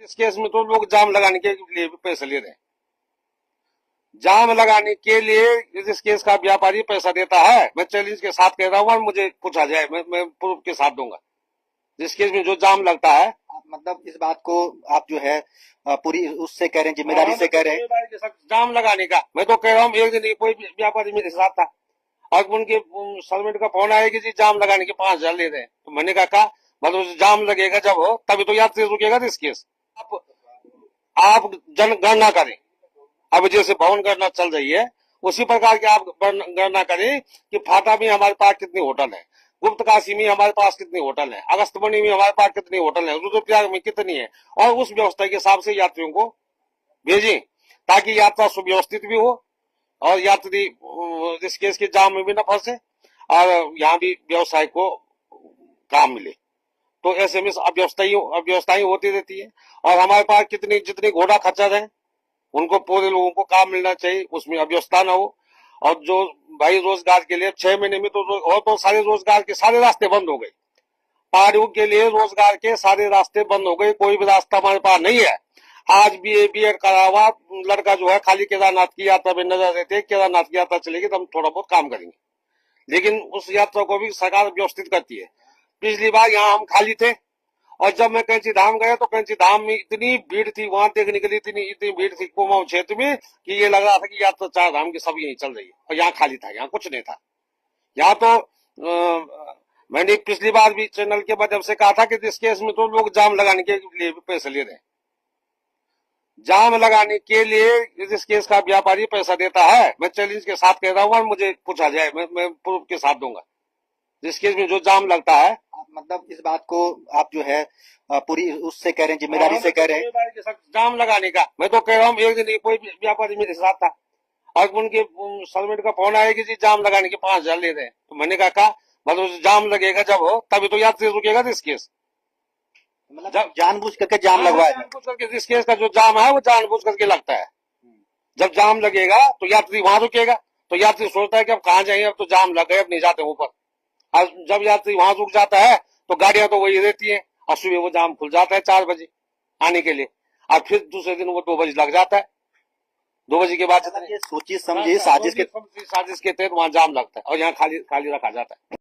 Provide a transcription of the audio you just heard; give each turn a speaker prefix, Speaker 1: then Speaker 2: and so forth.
Speaker 1: इस केस में तो लोग जाम लगाने के लिए भी पैसे ले रहे हैं। जाम लगाने के लिए इस केस का व्यापारी पैसा देता है। मैं चैलेंज के साथ कह रहा हूँ और मुझे पूछा जाए, मैं प्रूफ के साथ दूंगा। जिस केस में जो जाम लगता है,
Speaker 2: आप मतलब इस बात को आप जो है पूरी उससे कह रहे हैं, जिम्मेदारी से कह रहे हैं।
Speaker 1: जाम लगाने का मैं तो कह रहा हूँ। एक दिन कोई व्यापारी मेरे साथ था और उनके सर्वेंट का फोन आया कि जी जाम लगाने के 5,000 ले रहे हैं। तो मैंने कहा मतलब जाम लगेगा जब हो तभी तो यात्री रुकेगा। इस केस आप जनगणना करें। अब जैसे भवन गणना चल रही है उसी प्रकार की आप गणना करें कि फाटा में हमारे पास कितने होटल है, गुप्त काशी में हमारे पास कितने होटल है, अगस्तमणि में हमारे पास कितने होटल है, रुद्रप्रयाग में कितनी है, और उस व्यवस्था के हिसाब से यात्रियों को भेजें ताकि यात्रा सुव्यवस्थित भी हो और यात्री इस केस के जाम में भी न फंसे और यहाँ भी व्यवसाय को काम मिले। तो ऐसे में अव्यवस्थाएं होती रहती है। और हमारे पास जितने घोड़ा खच्चर है उनको पूरे लोगों को काम मिलना चाहिए, उसमें अव्यवस्था न हो। और जो भाई रोजगार के लिए 6 महीने में तो सारे रोजगार के सारे रास्ते बंद हो गए। पहाड़ियों के लिए रोजगार के सारे रास्ते बंद हो गए, कोई भी रास्ता हमारे पास नहीं है। आज BA-BEd करा हुआ लड़का जो है खाली केदारनाथ की यात्रा में नजर रहते हैं। केदारनाथ की यात्रा चलेगी तो हम थोड़ा बहुत काम करेंगे, लेकिन उस यात्रा को भी सरकार व्यवस्थित करती है। पिछली बार यहाँ हम खाली थे और जब मैं कैंची धाम गया तो कैंची धाम में इतनी भीड़ थी, वहां देखने के लिए इतनी भीड़ थी कुमाऊं क्षेत्र में कि ये लग रहा था कि यात्रा 4 धाम की सब यही चल रही है और यहाँ खाली था, यहाँ कुछ नहीं था। यहाँ तो मैंने पिछली बार भी चैनल के माध्यम से कहा था कि इस केस में तो लोग जाम लगाने के लिए भी पैसे ले रहे हैं। जाम लगाने के लिए इस केस का व्यापारी पैसा देता है। मैं चैलेंज के साथ कह रहा हूँ और मुझे पूछा जाए, मैं प्रूफ के साथ दूंगा। जिस केस में जो जाम लगता है,
Speaker 2: आप मतलब इस बात को आप जो है पूरी उससे कह रहे हैं, जिम्मेदारी से कह रहे हैं।
Speaker 1: जाम लगाने का मैं तो कह रहा हूँ। एक दिन कोई व्यापारी मेरे साथ था और उनके सर्वेंट का फोन आया कि जी जाम लगाने के 5,000 ले रहे हैं। तो मैंने कहा मतलब जाम लगेगा जब हो तभी तो यात्री रुकेगा। इस केस
Speaker 2: मतलब जानबूझ करके जाम लगवाया,
Speaker 1: जानबूझ करके इस केस का जो जाम है वो जानबूझ करके लगता है। जब जाम लगेगा तो यात्री वहां रुकेगा, तो यात्री सोचता है कि अब कहाँ जाए, अब तो जाम लग गए, अब नहीं जाते ऊपर। और जब यात्री वहां रुक जाता है तो गाड़ियां तो वही रहती हैं और सुबह वो जाम खुल जाता है 4 बजे आने के लिए और फिर दूसरे दिन वो 2 बजे लग जाता है। 2 बजे के बाद
Speaker 2: ये सोची समझी साजिश के
Speaker 1: तहत वहां जाम लगता है और यहाँ खाली रखा जाता है।